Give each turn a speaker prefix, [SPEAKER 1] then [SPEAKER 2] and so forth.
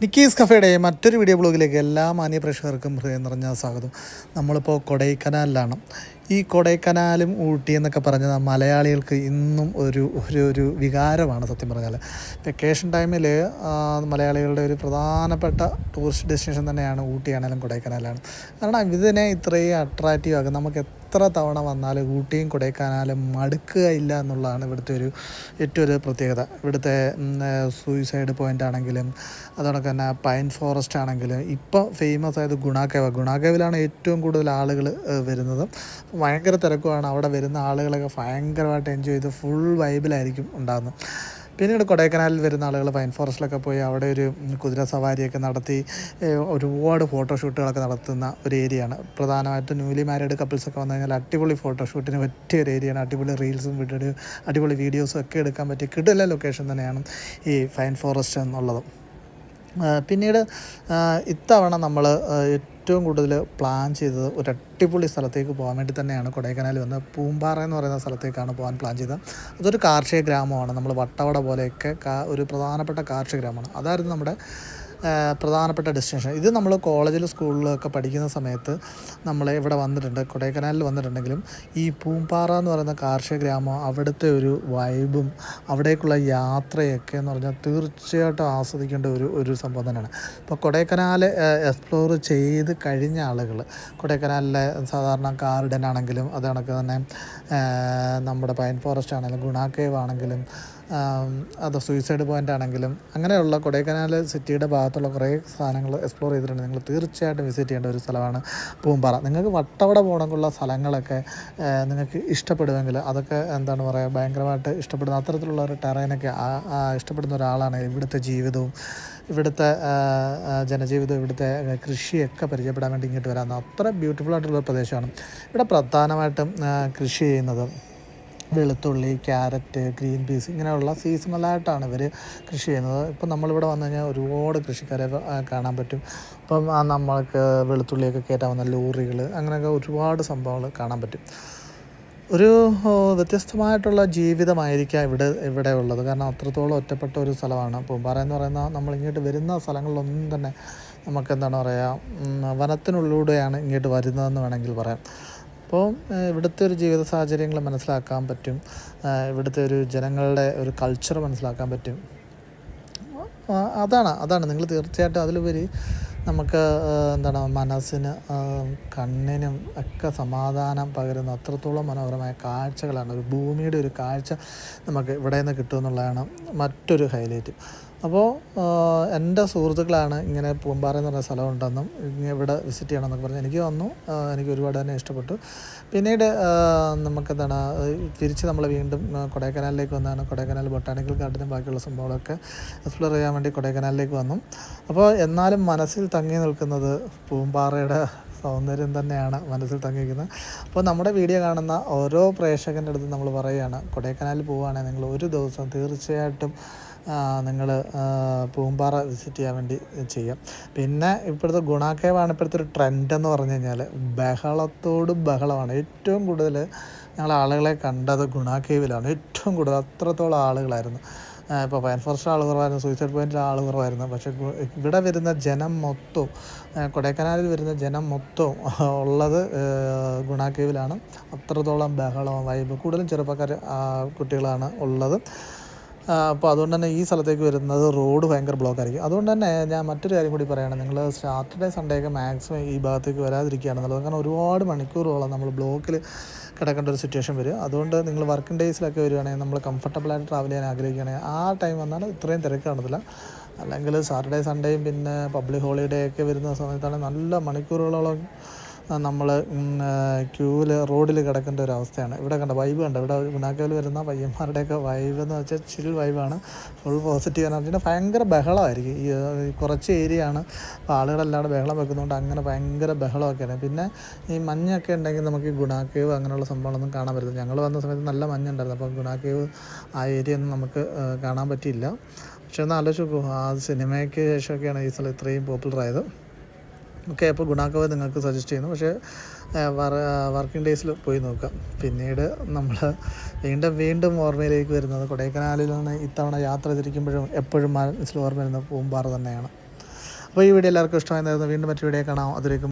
[SPEAKER 1] Nikki's കഫേയുടെ മറ്റൊരു video ബ്ലോഗിലേക്ക് എല്ലാ മാന്യ പ്രേക്ഷകർക്കും ഹൃദയം നിറഞ്ഞ സ്വാഗതം. നമ്മളിപ്പോൾ കൊടൈക്കനാലിലാണ്. ഈ കൊടൈക്കനാലും ഊട്ടി എന്നൊക്കെ പറഞ്ഞത് മലയാളികൾക്ക് ഇന്നും ഒരു ഒരു ഒരു വികാരമാണ്. സത്യം പറഞ്ഞാൽ വെക്കേഷൻ ടൈമിൽ മലയാളികളുടെ ഒരു പ്രധാനപ്പെട്ട ടൂറിസ്റ്റ് ഡെസ്റ്റിനേഷൻ തന്നെയാണ് ഊട്ടിയാണെങ്കിലും കൊടൈക്കനാലാണ്. കാരണം ഇതിനെ ഇത്രയും അട്രാക്റ്റീവ് ആക്കും. നമുക്ക് എത്ര തവണ വന്നാലും ഊട്ടിയും കൊടൈക്കനാലും മടുക്കുകയില്ല എന്നുള്ളതാണ് ഇവിടുത്തെ ഏറ്റവും ഒരു പ്രത്യേകത. ഇവിടുത്തെ സൂയിസൈഡ് പോയിൻ്റ് ആണെങ്കിലും അതോടൊക്കെ തന്നെ പൈൻ ഫോറസ്റ്റ് ആണെങ്കിലും ഇപ്പോൾ ഫേമസ് ആയത് ഗുണാക്കേവിലാണ് ഏറ്റവും കൂടുതൽ ആളുകൾ വരുന്നത്. ഭയങ്കര തിരക്കുമാണ്. അവിടെ വരുന്ന ആളുകളൊക്കെ ഭയങ്കരമായിട്ട് എൻജോയ് ചെയ്ത് ഫുൾ വൈബിലായിരിക്കും ഉണ്ടാകുന്നത്. പിന്നീട് കൊടൈക്കനാലിൽ വരുന്ന ആളുകൾ പൈൻ ഫോറസ്റ്റിലൊക്കെ പോയി അവിടെ ഒരു കുതിര സവാരിയൊക്കെ നടത്തി ഒരുപാട് ഫോട്ടോഷൂട്ടുകളൊക്കെ നടത്തുന്ന ഒരു ഏരിയയാണ്. പ്രധാനമായിട്ടും ന്യൂലി മാരീഡ് കപ്പിൾസൊക്കെ വന്നു കഴിഞ്ഞാൽ അടിപൊളി ഫോട്ടോഷൂട്ടിന് പറ്റിയ ഒരു ഏരിയയാണ്. അടിപൊളി റീൽസും അടിപൊളി വീഡിയോസും ഒക്കെ എടുക്കാൻ പറ്റിയ കിടിലൻ ലൊക്കേഷൻ തന്നെയാണ് ഈ പൈൻ ഫോറസ്റ്റ് എന്നുള്ളത്. പിന്നീട് ഇത്തവണ നമ്മൾ ഏറ്റവും കൂടുതൽ പ്ലാൻ ചെയ്തത് ഒരു അടിപൊളി സ്ഥലത്തേക്ക് പോകാൻ വേണ്ടി തന്നെയാണ്. കൊടൈക്കനാലിൽ വന്ന് പൂമ്പാറ എന്ന് പറയുന്ന സ്ഥലത്തേക്കാണ് പോകാൻ പ്ലാൻ ചെയ്തത്. അതൊരു കാർഷിക ഗ്രാമമാണ്. നമ്മൾ വട്ടവട പോലെയൊക്കെ ഒരു പ്രധാനപ്പെട്ട കാർഷിക ഗ്രാമമാണ്. അതായിരുന്നു നമ്മുടെ പ്രധാനപ്പെട്ട ഡെസ്റ്റിനേഷൻ. ഇത് നമ്മൾ കോളേജിൽ സ്കൂളിലൊക്കെ പഠിക്കുന്ന സമയത്ത് നമ്മൾ ഇവിടെ വന്നിട്ടുണ്ട്, കൊടൈക്കനാലിൽ വന്നിട്ടുണ്ടെങ്കിലും ഈ പൂമ്പാറ എന്ന് പറയുന്ന കാർഷിക ഗ്രാമം അവിടുത്തെ ഒരു വൈബും അവിടേക്കുള്ള യാത്രയൊക്കെ എന്ന് പറഞ്ഞാൽ തീർച്ചയായിട്ടും ആസ്വദിക്കേണ്ട ഒരു സംഭവം തന്നെയാണ്. ഇപ്പോൾ കൊടൈക്കനാൽ എക്സ്പ്ലോർ ചെയ്ത് കഴിഞ്ഞ ആളുകൾ കൊടൈക്കനാലിലെ സാധാരണ ഗാർഡൻ ആണെങ്കിലും അത് കണക്ക് തന്നെ നമ്മുടെ പൈൻ ഫോറസ്റ്റ് ആണെങ്കിലും ഗുണാക്കേവ് ആണെങ്കിലും അത് സൂയിസൈഡ് പോയിൻ്റ് ആണെങ്കിലും അങ്ങനെയുള്ള കൊടൈക്കനാൽ സിറ്റിയുടെ ഭാഗത്തുള്ള കുറേ സാധനങ്ങൾ എക്സ്പ്ലോർ ചെയ്തിട്ടുണ്ട്. നിങ്ങൾ തീർച്ചയായിട്ടും വിസിറ്റ് ചെയ്യേണ്ട ഒരു സ്ഥലമാണ് പൂമ്പാറ. നിങ്ങൾക്ക് വട്ടവട പോകണമെന്നുള്ള സ്ഥലങ്ങളൊക്കെ നിങ്ങൾക്ക് ഇഷ്ടപ്പെടുമെങ്കിൽ അതൊക്കെ എന്താണ് പറയുക, ഭയങ്കരമായിട്ട് ഇഷ്ടപ്പെടുന്ന അത്തരത്തിലുള്ള ഒരു ടെറൈനൊക്കെ ഇഷ്ടപ്പെടുന്ന ഒരാളാണ്. ഇവിടുത്തെ ജീവിതവും ഇവിടുത്തെ ജനജീവിതവും ഇവിടുത്തെ കൃഷിയൊക്കെ പരിചയപ്പെടാൻ വേണ്ടി ഇങ്ങോട്ട് വരാമെന്ന് അത്ര ബ്യൂട്ടിഫുൾ ആയിട്ടുള്ള പ്രദേശമാണ്. ഇവിടെ പ്രധാനമായിട്ടും കൃഷി ചെയ്യുന്നത് വെളുത്തുള്ളി, ക്യാരറ്റ്, ഗ്രീൻ പീസ് ഇങ്ങനെയുള്ള സീസണലായിട്ടാണ് ഇവർ കൃഷി ചെയ്യുന്നത്. ഇപ്പം നമ്മളിവിടെ വന്നു കഴിഞ്ഞാൽ ഒരുപാട് കൃഷിക്കാരെ കാണാൻ പറ്റും. ഇപ്പം നമ്മൾക്ക് വെളുത്തുള്ളിയൊക്കെ കയറ്റാൻ വന്ന ലോറികൾ അങ്ങനെയൊക്കെ ഒരുപാട് സംഭവങ്ങൾ കാണാൻ പറ്റും. ഒരു വ്യത്യസ്തമായിട്ടുള്ള ജീവിതമായിരിക്കാം ഇവിടെ ഉള്ളത്. കാരണം അത്രത്തോളം ഒറ്റപ്പെട്ട ഒരു സ്ഥലമാണ് പൂമ്പാറ എന്ന് പറയുന്ന. നമ്മളിങ്ങോട്ട് വരുന്ന സ്ഥലങ്ങളിലൊന്നും തന്നെ നമുക്ക് എന്താണ് പറയുക, വനത്തിനുള്ളിലൂടെയാണ് ഇങ്ങോട്ട് വരുന്നതെന്ന് വേണമെങ്കിൽ പറയാം. അപ്പോൾ ഇവിടുത്തെ ഒരു ജീവിത സാഹചര്യങ്ങൾ മനസ്സിലാക്കാൻ പറ്റും, ഇവിടുത്തെ ഒരു ജനങ്ങളുടെ ഒരു കൾച്ചർ മനസ്സിലാക്കാൻ പറ്റും. അതാണ് നിങ്ങൾ തീർച്ചയായിട്ടും അതിലുപരി നമുക്ക് എന്താണ് മനസ്സിന് കണ്ണിനും ഒക്കെ സമാധാനം പകരുന്ന അത്രത്തോളം മനോഹരമായ കാഴ്ചകളാണ്. ഒരു ഭൂമിയുടെ ഒരു കാഴ്ച നമുക്ക് ഇവിടെ നിന്ന് കിട്ടുമെന്നുള്ളതാണ് മറ്റൊരു ഹൈലൈറ്റ്. അപ്പോൾ എൻ്റെ സുഹൃത്തുക്കളാണ് ഇങ്ങനെ പൂമ്പാറ എന്ന് പറഞ്ഞ സ്ഥലമുണ്ടെന്നും ഇവിടെ വിസിറ്റ് ചെയ്യണമെന്നൊക്കെ പറഞ്ഞ് എനിക്ക് വന്നു. എനിക്ക് ഒരുപാട് തന്നെ ഇഷ്ടപ്പെട്ടു. പിന്നീട് നമുക്കെന്താണ് തിരിച്ച് നമ്മൾ വീണ്ടും കൊടൈക്കനാലിലേക്ക് വന്നതാണ്. കൊടൈക്കനാൽ ബൊട്ടാണിക്കൽ ഗാർഡനും ബാക്കിയുള്ള സംഭവങ്ങളൊക്കെ എക്സ്പ്ലോർ ചെയ്യാൻ വേണ്ടി കൊടൈക്കനാലിലേക്ക് വന്നു. അപ്പോൾ എന്നാലും മനസ്സിൽ തങ്ങി നിൽക്കുന്നത് പൂമ്പാറയുടെ സൗന്ദര്യം തന്നെയാണ് മനസ്സിൽ തങ്ങിയിരിക്കുന്നത്. അപ്പോൾ നമ്മുടെ വീഡിയോ കാണുന്ന ഓരോ പ്രേക്ഷകൻ്റെ അടുത്ത് നമ്മൾ പറയുകയാണ്, കൊടൈക്കനാലിൽ പോവുകയാണെങ്കിൽ നിങ്ങൾ ഒരു ദിവസം തീർച്ചയായിട്ടും നിങ്ങൾ പൂമ്പാറ വിസിറ്റ് ചെയ്യാൻ വേണ്ടി ചെയ്യാം. പിന്നെ ഇപ്പോഴത്തെ ഗുണാക്കേവാണ് ഇപ്പോഴത്തെ ഒരു ട്രെൻഡ് എന്ന് പറഞ്ഞു കഴിഞ്ഞാൽ ബഹളത്തോട് ബഹളമാണ്. ഏറ്റവും കൂടുതൽ ഞങ്ങൾ ആളുകളെ കണ്ടത് ഗുണാക്കേവിലാണ്. ഏറ്റവും കൂടുതൽ അത്രത്തോളം ആളുകളായിരുന്നു. ഇപ്പോൾ പൈൻ ഫോറസ്റ്റ് ആൾ കുറവായിരുന്നു, സൂയിസൈഡ് പോയിൻറ്റിൽ ആൾ കുറവായിരുന്നു. പക്ഷേ ഇവിടെ വരുന്ന ജനം മൊത്തവും, കൊടൈക്കനാലിൽ വരുന്ന ജനം മൊത്തവും ഉള്ളത് ഗുണാക്കേവിലാണ്. അത്രത്തോളം ബഹളവും വൈബ്, കൂടുതലും ചെറുപ്പക്കാർ കുട്ടികളാണ് ഉള്ളത്. അപ്പോൾ അതുകൊണ്ട് തന്നെ ഈ സ്ഥലത്തേക്ക് വരുന്നത് റോഡ് ഭയങ്കര ബ്ലോക്കായിരിക്കും. അതുകൊണ്ട് തന്നെ ഞാൻ മറ്റൊരു കാര്യം കൂടി പറയുകയാണ്, നിങ്ങൾ സാറ്റർഡേ സൺഡേ ഒക്കെ മാക്സിമം ഈ ഭാഗത്തേക്ക് വരാതിരിക്കുകയാണെന്നുള്ളത്. കാരണം ഒരുപാട് മണിക്കൂറോളം നമ്മൾ ബ്ലോക്കിൽ കിടക്കേണ്ട ഒരു സിറ്റുവേഷൻ വരും. അതുകൊണ്ട് നിങ്ങൾ വർക്കിംഗ് ഡേയ്സിലൊക്കെ വരുവാണെങ്കിൽ നമ്മൾ കംഫർട്ടബിളായിട്ട് ട്രാവൽ ചെയ്യാൻ ആഗ്രഹിക്കുകയാണെങ്കിൽ ആ ടൈം വന്നാൽ ഇത്രയും തിരക്ക് കാണത്തില്ല. അല്ലെങ്കിൽ സാറ്റർഡേ സൺഡേയും പിന്നെ പബ്ലിക് ഹോളിഡേ ഒക്കെ വരുന്ന സമയത്താണ് നല്ല മണിക്കൂറുകളോളം നമ്മൾ ക്യൂവിൽ റോഡിൽ കിടക്കേണ്ട ഒരു അവസ്ഥയാണ്. ഇവിടെ കണ്ട വൈബ് കണ്ട, ഇവിടെ ഗുണാക്കേവിൽ വരുന്ന പയ്യന്മാരുടെയൊക്കെ വൈബ് എന്ന് വെച്ചാൽ ചിൽ വൈബാണ്, ഫുൾ പോസിറ്റീവ് എനർജിൻ്റെ ഭയങ്കര ബഹളമായിരിക്കും. ഈ കുറച്ച് ഏരിയയാണ്, അപ്പോൾ ആളുകളെല്ലാവരും ബഹളം വെക്കുന്നതുകൊണ്ട് അങ്ങനെ ഭയങ്കര ബഹളമൊക്കെയാണ്. പിന്നെ ഈ മഞ്ഞൊക്കെ ഉണ്ടെങ്കിൽ നമുക്ക് ഈ ഗുണാക്കേവ് അങ്ങനെയുള്ള സംഭവങ്ങളൊന്നും കാണാൻ പറ്റില്ല. ഞങ്ങൾ വന്ന സമയത്ത് നല്ല മഞ്ഞുണ്ടായിരുന്നു, അപ്പോൾ ഗുണാക്കേവ് ആ ഏരിയ ഒന്നും നമുക്ക് കാണാൻ പറ്റിയില്ല. പക്ഷെ ഒന്ന് ആലോചിച്ച് നോക്കൂ, ആ സിനിമയ്ക്ക് ശേഷമൊക്കെയാണ് ഈ സ്ഥലം ഇത്രയും പോപ്പുലറായത്. ഓക്കെ, അപ്പോൾ ഗുണാക്കേവ് നിങ്ങൾക്ക് സജസ്റ്റ് ചെയ്യുന്നു. പക്ഷേ വർക്കിംഗ് ഡേയ്സിൽ പോയി നോക്കാം. പിന്നീട് നമ്മൾ വീണ്ടും ഓർമ്മയിലേക്ക് വരുന്നത് കൊടൈക്കനാലിൽ നിന്ന് ഇത്തവണ യാത്ര തിരിക്കുമ്പോഴും എപ്പോഴും മനസ്സിൽ ഓർമ്മ വരുന്നത് പൂമ്പാറ തന്നെയാണ്. അപ്പോൾ ഈ വീഡിയോ എല്ലാവർക്കും ഇഷ്ടമായിരുന്നു. വീണ്ടും മറ്റു വീഡിയോ കാണാം. അതിലേക്കും